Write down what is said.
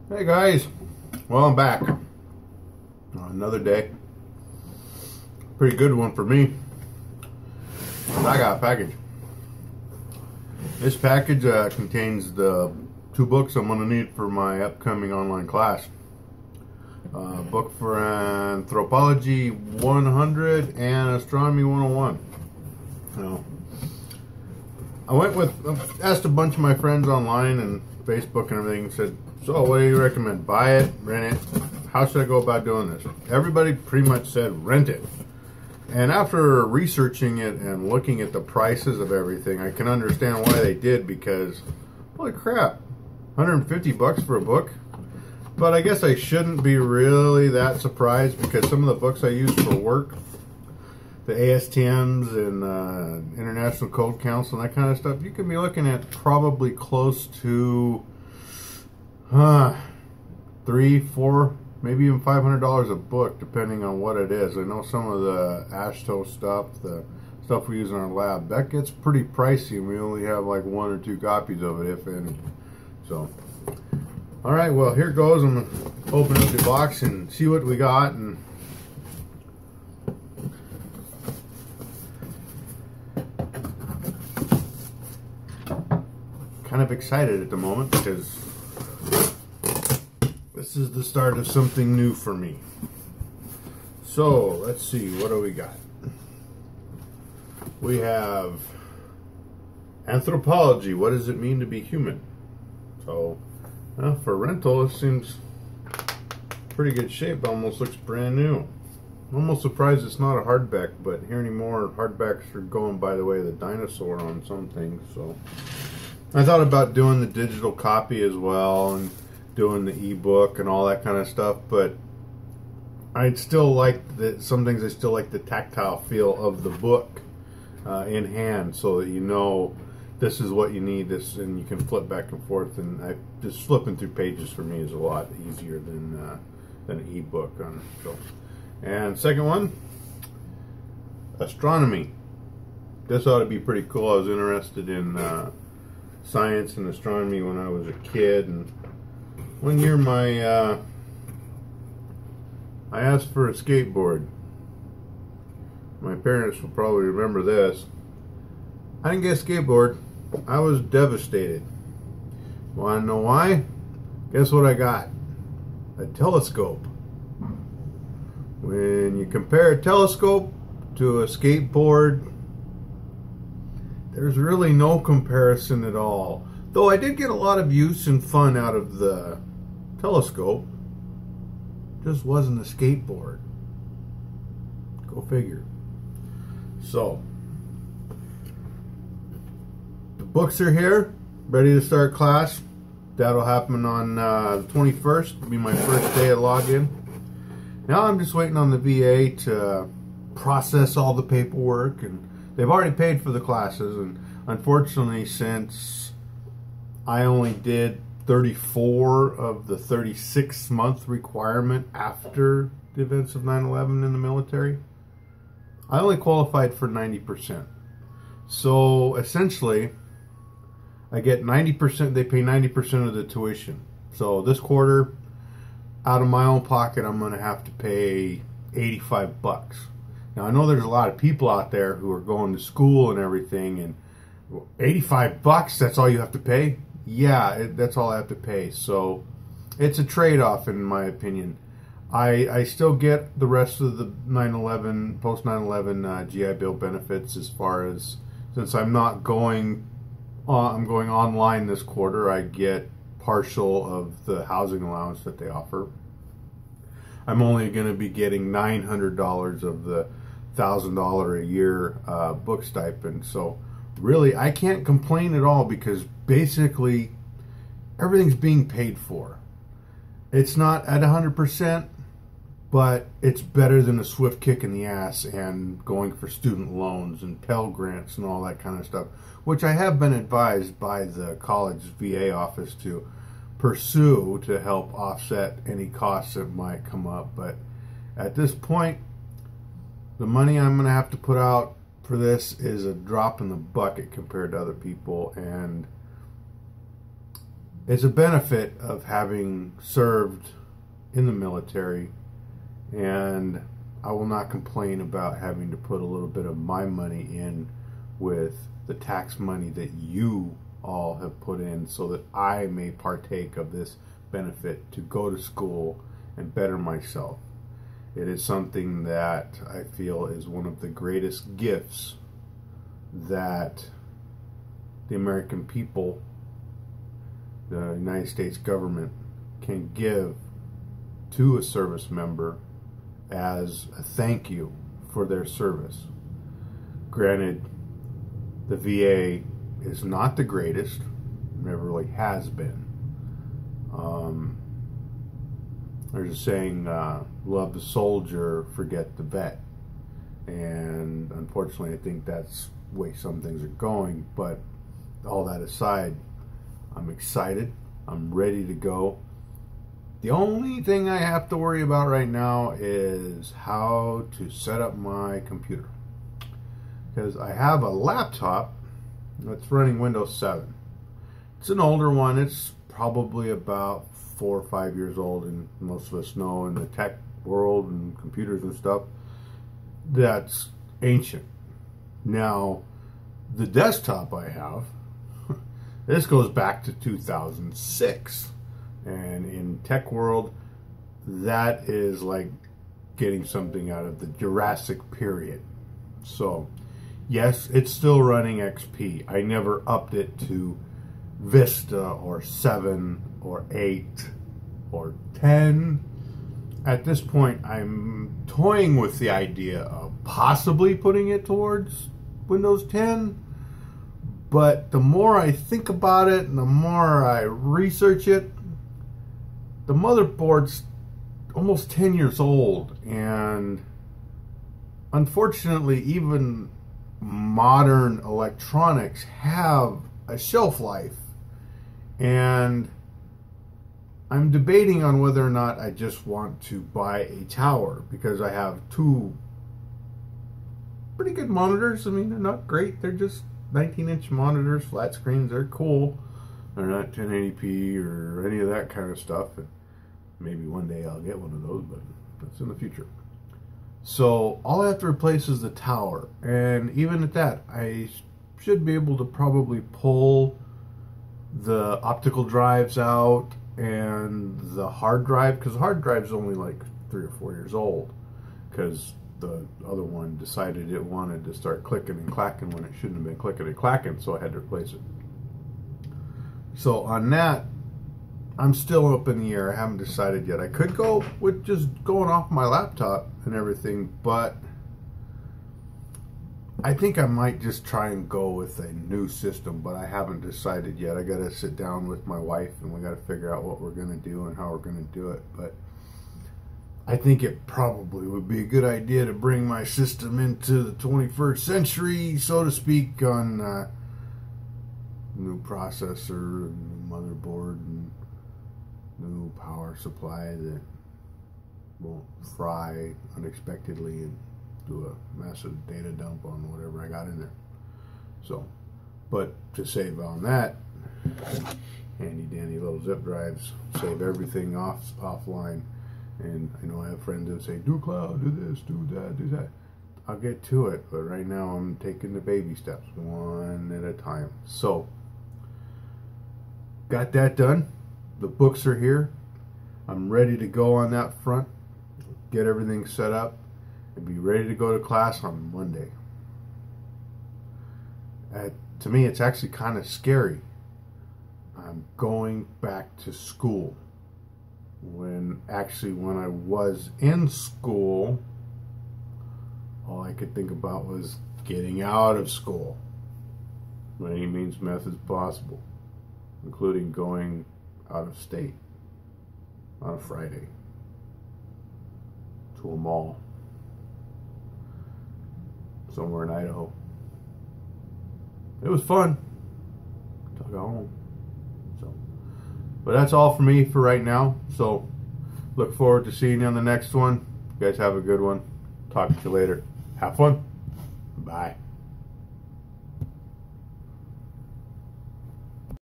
Hey guys, well I'm back. Another day. Pretty good one for me. I got a package. This package contains the two books I'm going to need for my upcoming online class. A book for Anthropology 100 and Astronomy 101. Now, asked a bunch of my friends online and Facebook and everything and said, so what do you recommend? Buy it, rent it? How should I go about doing this? Everybody pretty much said rent it. And after researching it and looking at the prices of everything, I can understand why they did, because holy crap, 150 bucks for a book? But I guess I shouldn't be really that surprised, because some of the books I use for work, the ASTMs and International Code Council and that kind of stuff, you can be looking at probably close to $300, $400, maybe even $500 a book, depending on what it is. I know some of the AASHTO stuff, the stuff we use in our lab, that gets pretty pricey, and we only have like 1 or 2 copies of it, if any. So, all right, well, here goes. I'm gonna open up the box and see what we got. And kind of excited at the moment because this is the start of something new for me. So let's see, what do we got? We have Anthropology, what does it mean to be human? So for rental, it seems pretty good shape. Almost looks brand new. I'm almost surprised it's not a hardback, but here anymore hardbacks are going by the way of the dinosaur on some things. So I thought about doing the digital copy as well and doing the ebook and all that kind of stuff, but I'd still like some things. I still like the tactile feel of the book in hand, so that you know this is what you need, this, and you can flip back and forth. And just flipping through pages for me is a lot easier than an ebook on it. So, and second one, astronomy. This ought to be pretty cool. I was interested in science and astronomy when I was a kid, and one year I asked for a skateboard. My parents will probably remember this. I didn't get a skateboard. I was devastated. Want to know why? Guess what I got? A telescope. When you compare a telescope to a skateboard, there's really no comparison at all. Though I did get a lot of use and fun out of the telescope. Just wasn't a skateboard. Go figure. So, the books are here, ready to start class. That'll happen on the 21st. It'll be my first day of login. Now I'm just waiting on the VA to process all the paperwork, and they've already paid for the classes. And unfortunately, since I only did 34 of the 36-month requirement after the events of 9/11 in the military, I only qualified for 90%. So essentially, I get 90%, they pay 90% of the tuition. So this quarter, out of my own pocket, I'm going to have to pay 85 bucks. Now I know there's a lot of people out there who are going to school and everything, and 85 bucks, that's all you have to pay? Yeah, that's all I have to pay. So it's a trade-off, in my opinion. I still get the rest of the 9/11, post 9/11 GI Bill benefits, as far as, since I'm not going, I'm going online this quarter, I get partial of the housing allowance that they offer. I'm only going to be getting $900 of the $1,000 a year book stipend. So really, I can't complain at all, because basically everything's being paid for. It's not at 100%, but it's better than a swift kick in the ass and going for student loans and Pell Grants and all that kind of stuff, which I have been advised by the college VA office to pursue to help offset any costs that might come up. But at this point, the money I'm going to have to put out for this is a drop in the bucket compared to other people, and it's a benefit of having served in the military, and I will not complain about having to put a little bit of my money in with the tax money that you all have put in so that I may partake of this benefit to go to school and better myself. It is something that I feel is one of the greatest gifts that the American people, the United States government, can give to a service member as a thank you for their service. Granted, the VA is not the greatest, never really has been. There's a saying, love the soldier, forget the vet. And unfortunately, I think that's the way some things are going. But all that aside, I'm excited. I'm ready to go. The only thing I have to worry about right now is how to set up my computer. Because I have a laptop that's running Windows 7. It's an older one. It's probably about 4 or 5 years old, and most of us know in the tech world and computers and stuff, that's ancient. Now, the desktop I have, this goes back to 2006. And in tech world, that is like getting something out of the Jurassic period. So, yes, it's still running XP. I never upped it to Vista or 7 or 8 or 10. At this point, I'm toying with the idea of possibly putting it towards Windows 10. But the more I think about it and the more I research it, the motherboard's almost 10 years old, and unfortunately even modern electronics have a shelf life, and I'm debating on whether or not I just want to buy a tower, because I have two pretty good monitors. I mean, they're not great, they're just 19-inch monitors, flat screens. They're cool. They're not 1080p or any of that kind of stuff. Maybe one day I'll get one of those, but that's in the future. So all I have to replace is the tower, and even at that, I should be able to probably pull the optical drives out and the hard drive, because the hard drive is only like 3 or 4 years old, because the other one decided it wanted to start clicking and clacking when it shouldn't have been clicking and clacking, so I had to replace it. So on that, I'm still up in the air. I haven't decided yet. I could go with just going off my laptop and everything, but I think I might just try and go with a new system, but I haven't decided yet. I got to sit down with my wife and we got to figure out what we're going to do and how we're going to do it. But I think it probably would be a good idea to bring my system into the 21st century, so to speak, on new processor, new motherboard, and new power supply that won't fry unexpectedly and do a massive data dump on whatever I got in there. So, but to save on that, handy dandy little zip drives, save everything offline. And I know I have friends that say, do cloud, do this, do that, do that. I'll get to it, but right now I'm taking the baby steps, one at a time. So, got that done. The books are here. I'm ready to go on that front, get everything set up, and be ready to go to class on Monday. To me, it's actually kind of scary. I'm going back to school. When I was in school, all I could think about was getting out of school by any means methods possible, including going out of state on a Friday to a mall somewhere in Idaho. It was fun until I got home. So, but that's all for me for right now. So look forward to seeing you on the next one. You guys have a good one. Talk to you later. Have fun. Bye.